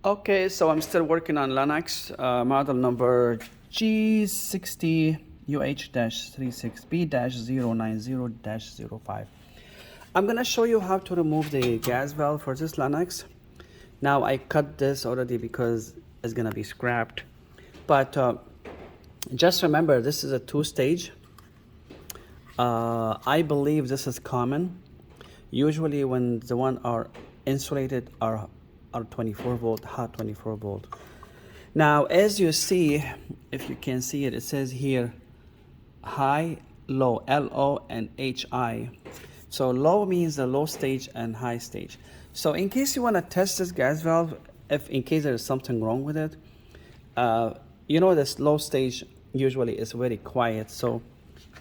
Okay, so I'm still working on Lennox model number G60UH-36B-090-05. I'm gonna show you how to remove the gas valve for this Lennox. Now I cut this already because it's gonna be scrapped, but just remember this is a two-stage. I believe this is common. Usually when the one are insulated are 24 volt, hot 24 volt. Now, as you see, if you can see it, it says here high, low, LO and HI. So low means the low stage and high stage. So in case you want to test this gas valve, if in case there is something wrong with it, you know this low stage usually is very quiet, so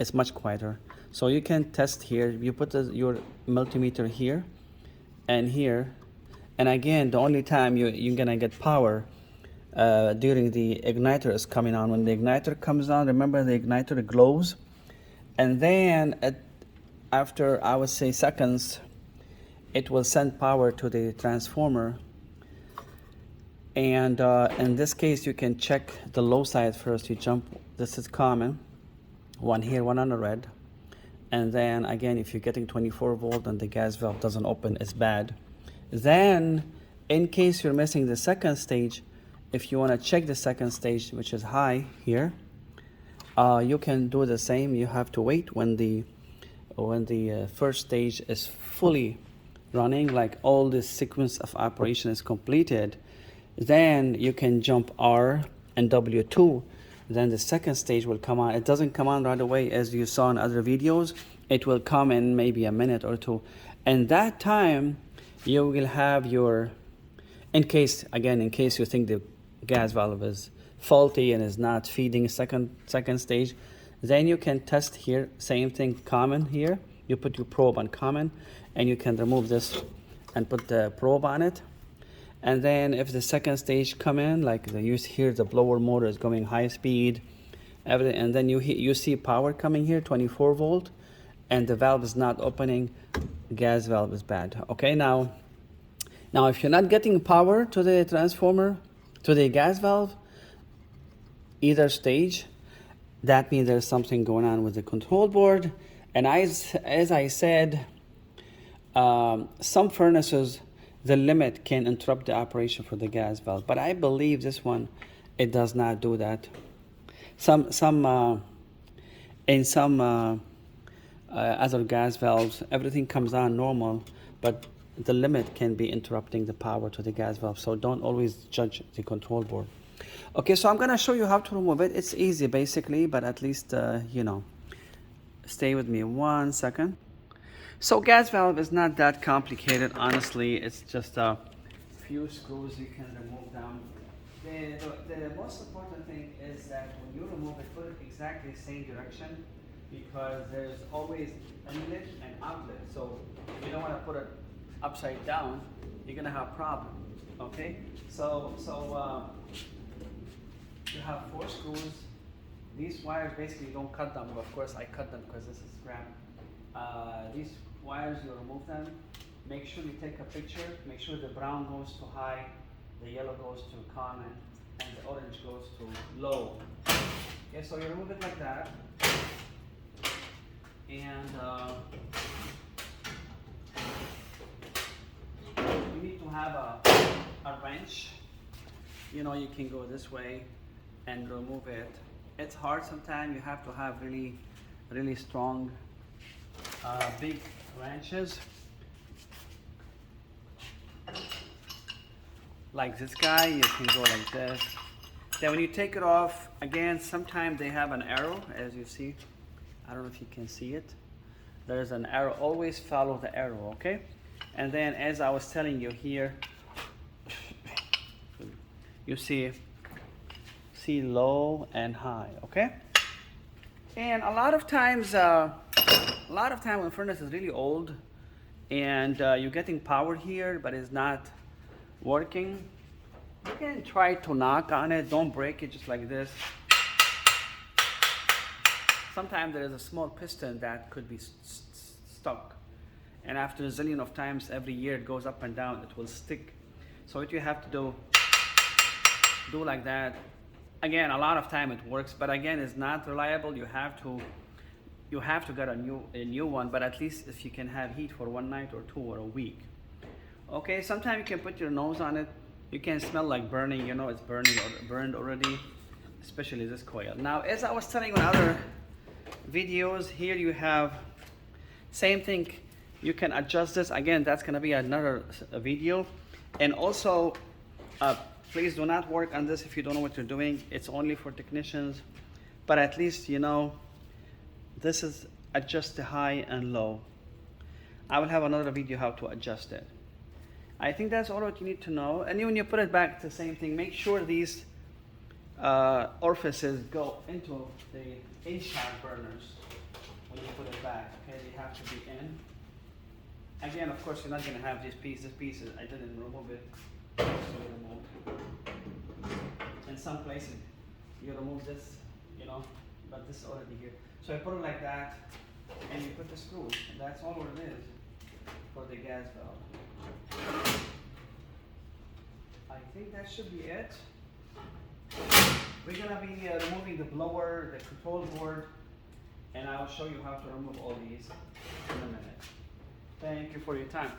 it's much quieter. So you can test here. You put your multimeter here and here, and again, the only time you're gonna get power during the igniter is coming on. When the igniter comes on, remember the igniter glows, and then after I would say seconds, it will send power to the transformer. And in this case, you can check the low side first. You jump, this is common, one here, one on the red. And then again, if you're getting 24 volt and the gas valve doesn't open, it's bad. Then, in case you're missing the second stage, if you want to check the second stage, which is high here, you can do the same. You have to wait when the first stage is fully running, like all this sequence of operation is completed. Then you can jump R and W2. Then the second stage will come on. It doesn't come on right away as you saw in other videos. It will come in maybe a minute or two. And that time you will have your, in case you think the gas valve is faulty and is not feeding second stage, then you can test here, same thing, common here. You put your probe on common and you can remove this and put the probe on it. And then if the second stage come in, like you hear the blower motor is going high speed, everything, and then you see power coming here, 24 volt, and the valve is not opening, gas valve is bad. Okay, now if you're not getting power to the transformer, to the gas valve, either stage, that means there's something going on with the control board. And as I said, some furnaces, the limit can interrupt the operation for the gas valve, but I believe this one, it does not do that. In some other gas valves, everything comes on normal, but the limit can be interrupting the power to the gas valve. So don't always judge the control board. Okay, so I'm gonna show you how to remove it. It's easy basically, but at least you know, stay with me 1 second. So gas valve is not that complicated, honestly. It's just a few screws you can remove them. The most important thing is that when you remove it, put it exactly the same direction, because there's always inlet and outlet. So you don't want to put it upside down, you're gonna have problem. Okay? So you have 4 screws. These wires basically you don't cut them, but of course I cut them because this is scrap. These wires, you remove them. Make sure you take a picture. Make sure the brown goes to high, the yellow goes to common, and the orange goes to low. Okay, so you remove it like that. And you need to have a wrench. You know, you can go this way and remove it. It's hard sometimes. You have to have really strong big wrenches like this guy. You can go like this. Then when you take it off, again, sometimes they have an arrow, as you see. I don't know if you can see it. There's an arrow. Always follow the arrow, okay? And then as I was telling you here, you see low and high, okay? And a lot of times when furnace is really old and you're getting power here but it's not working, you can try to knock on it. Don't break it, just like this. Sometimes there is a small piston that could be stuck, and after a zillion of times every year it goes up and down, it will stick. So what you have to do, do like that. Again, a lot of time it works, but again, it's not reliable. You have to get a new one, but at least if you can have heat for one night or two or a week. Okay, sometimes you can put your nose on it. You can smell like burning, you know it's burning or burned already, especially this coil. Now, as I was telling you in other videos, here you have same thing. You can adjust this. Again, that's gonna be another video. And also, please do not work on this if you don't know what you're doing. It's only for technicians, but at least you know this is adjust the high and low. I will have another video how to adjust it. I think that's all what you need to know. And when you put it back, it's the same thing. Make sure these orifices go into the inside burners when you put it back. Okay, they have to be in. Again, of course, you're not going to have this piece. This piece, I didn't remove it. So in some places, you remove this, you know, but this is already here. So I put it like that, and you put the screw. And that's all it is for the gas valve. I think that should be it. We're going to be removing the blower, the control board, and I'll show you how to remove all these in a minute. Thank you for your time.